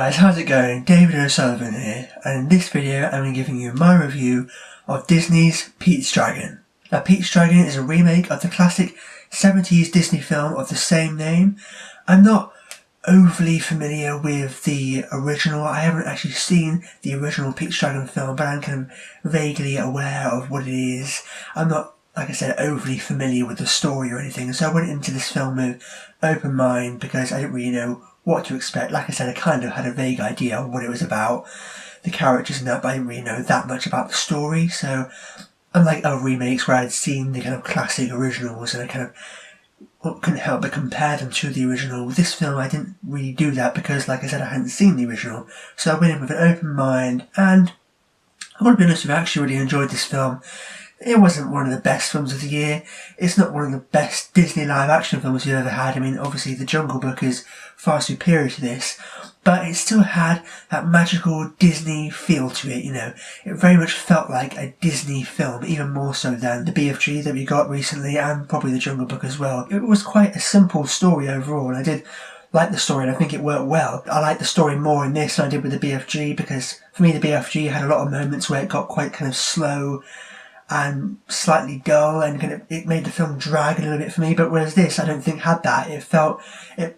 guys, how's it going? David O'Sullivan here, and in this video I'm giving you my review of Disney's Pete's Dragon. Now, Pete's Dragon is a remake of the classic 70s Disney film of the same name. I'm not overly familiar with the original. I haven't actually seen the original Pete's Dragon film, but I'm kind of vaguely aware of what it is. I'm not, like I said, overly familiar with the story or anything, so I went into this film with open mind because I didn't really know what to expect. Like I said, I kind of had a vague idea of what it was about, the characters and that, but I didn't really know that much about the story. So unlike other remakes where I'd seen the kind of classic originals and I kind of couldn't help but compare them to the original, with this film I didn't really do that because, like I said, I hadn't seen the original. So I went in with an open mind, and I want to be honest with you, I actually really enjoyed this film. It wasn't one of the best films of the year. It's not one of the best Disney live action films we've ever had. I mean, obviously The Jungle Book is far superior to this, but it still had that magical Disney feel to it, you know. It very much felt like a Disney film, even more so than the BFG that we got recently, and probably The Jungle Book as well. It was quite a simple story overall, and I did like the story, and I think it worked well. I liked the story more in this than I did with the BFG, because for me the BFG had a lot of moments where it got quite kind of slow and slightly dull, and kind of it made the film drag a little bit for me. But whereas this, I don't think had that. It felt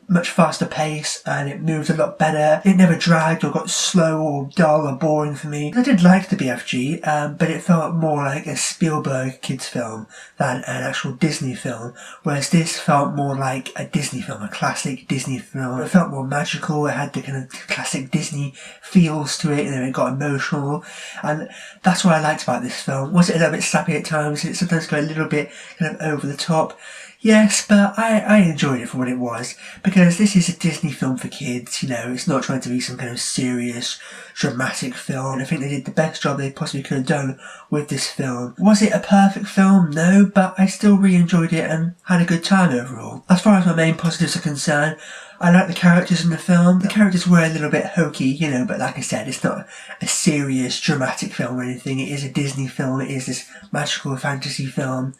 much faster pace, and it moved a lot better. It never dragged or got slow or dull or boring for me. I did like the BFG, but it felt more like a Spielberg kids film than an actual Disney film. Whereas this felt more like a Disney film, a classic Disney film. It felt more magical. It had the kind of classic Disney feels to it, and then it got emotional, and that's what I liked about this film. Was it a little bit sappy at times? Did it sometimes go a little bit kind of over the top? Yes, but I enjoyed it for what it was, because this is a Disney film for kids, you know. It's not trying to be some kind of serious, dramatic film, and I think they did the best job they possibly could have done with this film. Was it a perfect film? No, but I still really enjoyed it and had a good time overall. As far as my main positives are concerned, I like the characters in the film. The characters were a little bit hokey, you know, but like I said, it's not a serious, dramatic film or anything. It is a Disney film. It is this magical fantasy film.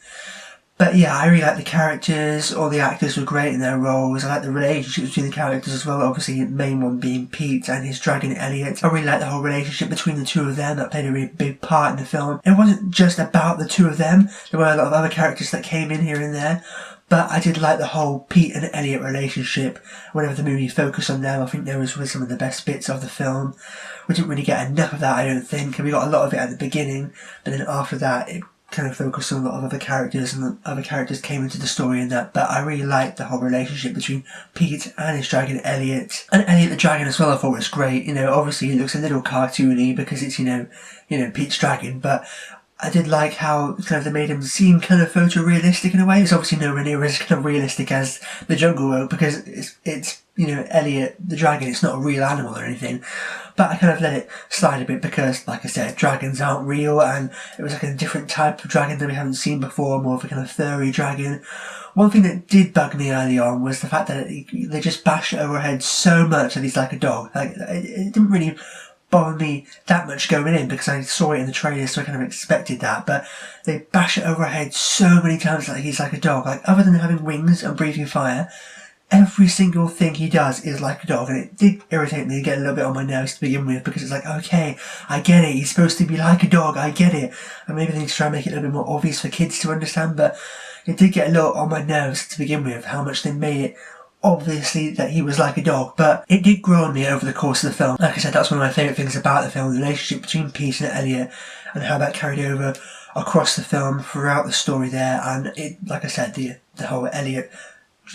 But yeah, I really like the characters. All the actors were great in their roles. I like the relationship between the characters as well. Obviously, the main one being Pete and his dragon Elliot. I really like the whole relationship between the two of them. That played a really big part in the film. It wasn't just about the two of them. There were a lot of other characters that came in here and there. But I did like the whole Pete and Elliot relationship. Whenever the movie focused on them, I think those were some of the best bits of the film. We didn't really get enough of that, I don't think. And we got a lot of it at the beginning, but then after that, it kind of focused on a lot of other characters, and the other characters came into the story and that. But I really liked the whole relationship between Pete and his dragon Elliot. And Elliot the dragon as well, I thought was great. You know, obviously it looks a little cartoony because it's, you know, Pete's dragon, but I did like how kind of they made him seem kind of photorealistic in a way. It's obviously nowhere near as kind of realistic as the Jungle Book, because it's you know, Elliot the dragon, it's not a real animal or anything. But I kind of let it slide a bit because, like I said, dragons aren't real, and it was like a different type of dragon that we haven't seen before, more of a kind of furry dragon. One thing that did bug me early on was the fact that they just bash it over our head so much that he's like a dog. Like, it didn't really bother me that much going in because I saw it in the trailer, so I kind of expected that. But they bash it over our head so many times that he's like a dog. Like, other than having wings and breathing fire, every single thing he does is like a dog, and it did irritate me, get a little bit on my nerves to begin with, because it's like, okay, I get it, he's supposed to be like a dog, I get it, and maybe they need to try and make it a little bit more obvious for kids to understand, but it did get a little on my nerves to begin with, how much they made it obviously that he was like a dog. But it did grow on me over the course of the film. Like I said, that's one of my favourite things about the film, the relationship between Pete and Elliot, and how that carried over across the film throughout the story there. And it, like I said, the whole Elliot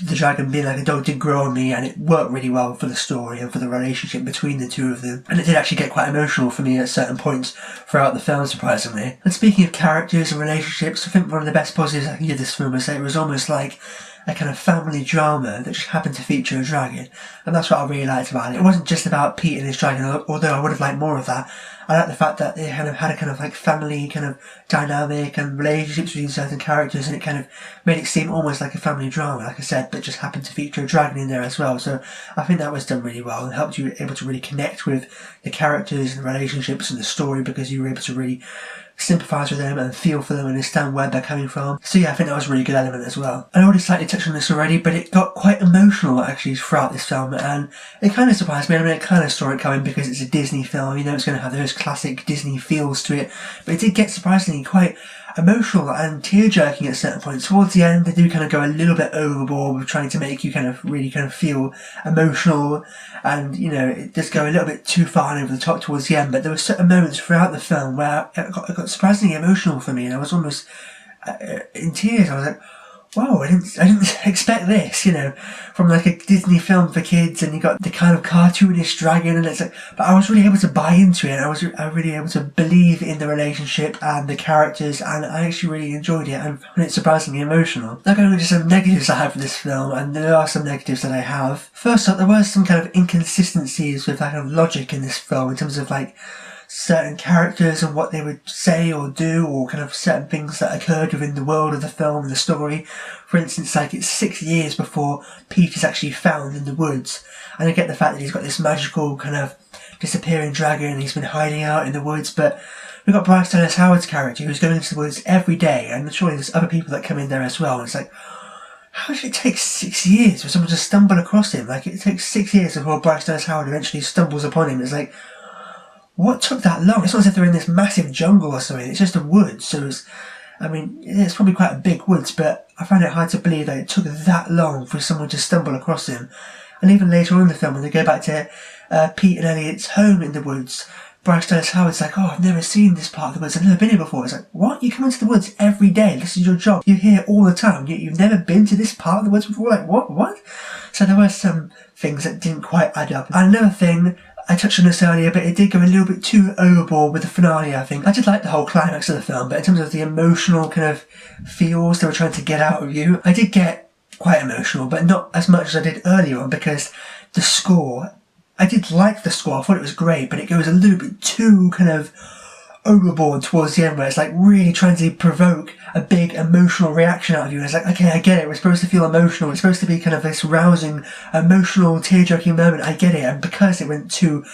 the dragon being like a dog did grow on me, and it worked really well for the story and for the relationship between the two of them. And it did actually get quite emotional for me at certain points throughout the film, surprisingly. And speaking of characters and relationships, I think one of the best positives I can give this film is that it was almost like a kind of family drama that just happened to feature a dragon. And that's what I really liked about it. It wasn't just about Pete and his dragon, although I would have liked more of that. I like the fact that they kind of had a kind of like family kind of dynamic and relationships between certain characters, and it kind of made it seem almost like a family drama, like I said, but just happened to feature a dragon in there as well. So I think that was done really well and helped you able to really connect with the characters and relationships and the story, because you were able to really sympathise with them and feel for them and understand where they're coming from. So yeah, I think that was a really good element as well. I already slightly touched on this already, but it got quite emotional actually throughout this film, and it kind of surprised me. I mean, I kind of saw it coming because it's a Disney film, you know, it's going to have those classic Disney feels to it, but it did get surprisingly quite emotional and tear-jerking at certain points. Towards the end, they do kind of go a little bit overboard with trying to make you kind of really kind of feel emotional, and, you know, it does go a little bit too far and over the top towards the end, but there were certain moments throughout the film where it got surprisingly emotional for me, and I was almost in tears. I was like, wow, I didn't expect this, you know, from like a Disney film for kids, and you got the kind of cartoonish dragon, and it's like, but I was really able to buy into it, and I was really able to believe in the relationship and the characters, and I actually really enjoyed it, and found it surprisingly emotional. Now going on to some negatives I have for this film, and there are some negatives that I have. First up, there were some kind of inconsistencies with kind of logic in this film, in terms of like certain characters and what they would say or do, or kind of certain things that occurred within the world of the film and the story. For instance, like, it's 6 years before Pete is actually found in the woods, and I get the fact that he's got this magical kind of disappearing dragon and he's been hiding out in the woods, but we've got Bryce Dallas Howard's character who's going into the woods every day, and surely there's other people that come in there as well, and it's like, how did it take 6 years for someone to stumble across him? Like, it takes 6 years before Bryce Dallas Howard eventually stumbles upon him. It's like, what took that long? It's not as if they're in this massive jungle or something, it's just a woods, so it's probably quite a big woods, but I find it hard to believe that it took that long for someone to stumble across him. And even later on in the film, when they go back to Pete and Elliot's home in the woods, Bryce Dallas Howard's like, oh, I've never seen this part of the woods, I've never been here before. It's like, what? You come into the woods every day, this is your job, you're here all the time, you've never been to this part of the woods before? Like, what? So there were some things that didn't quite add up. And another thing, I touched on this earlier, but it did go a little bit too overboard with the finale, I think. I did like the whole climax of the film, but in terms of the emotional kind of feels they were trying to get out of you, I did get quite emotional, but not as much as I did earlier on, because the score, I did like the score, I thought it was great, but it goes a little bit too kind of overboard towards the end, where it's like really trying to provoke a big emotional reaction out of you. And it's like, okay, I get it, we're supposed to feel emotional, it's supposed to be kind of this rousing, emotional, tear-jerking moment, I get it, and because it went too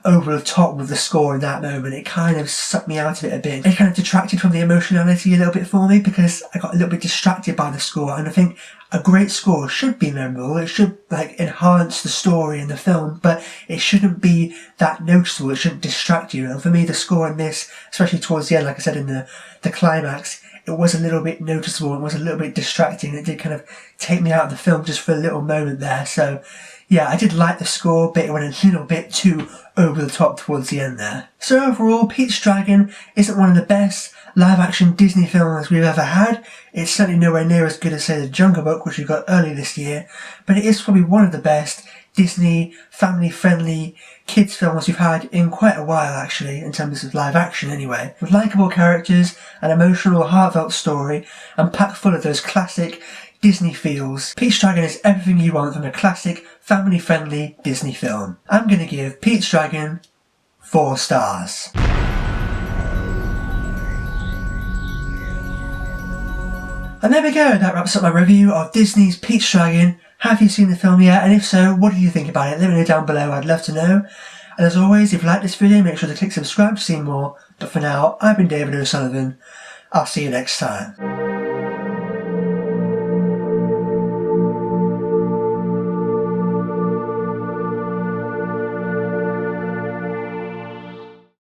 over the top with the score in that moment, it kind of sucked me out of it a bit. It kind of detracted from the emotionality a little bit for me, because I got a little bit distracted by the score, and I think a great score should be memorable, it should like enhance the story in the film, but it shouldn't be that noticeable, it shouldn't distract you. And for me, the score in this, especially towards the end, like I said in the climax, it was a little bit noticeable, it was a little bit distracting, it did kind of take me out of the film just for a little moment there. So yeah, I did like the score, but it went a little bit too over the top towards the end there. So overall, Pete's Dragon isn't one of the best live-action Disney films we've ever had. It's certainly nowhere near as good as, say, The Jungle Book, which we got earlier this year, but it is probably one of the best Disney family-friendly kids films we've had in quite a while, actually, in terms of live action anyway. With likeable characters, an emotional, heartfelt story, and packed full of those classic Disney feels, Pete's Dragon is everything you want from a classic, family-friendly Disney film. I'm gonna give Pete's Dragon 4 stars. And there we go, that wraps up my review of Disney's Pete's Dragon. Have you seen the film yet? And if so, what do you think about it? Let me know down below, I'd love to know. And as always, if you like this video, make sure to click subscribe to see more. But for now, I've been David O'Sullivan. I'll see you next time.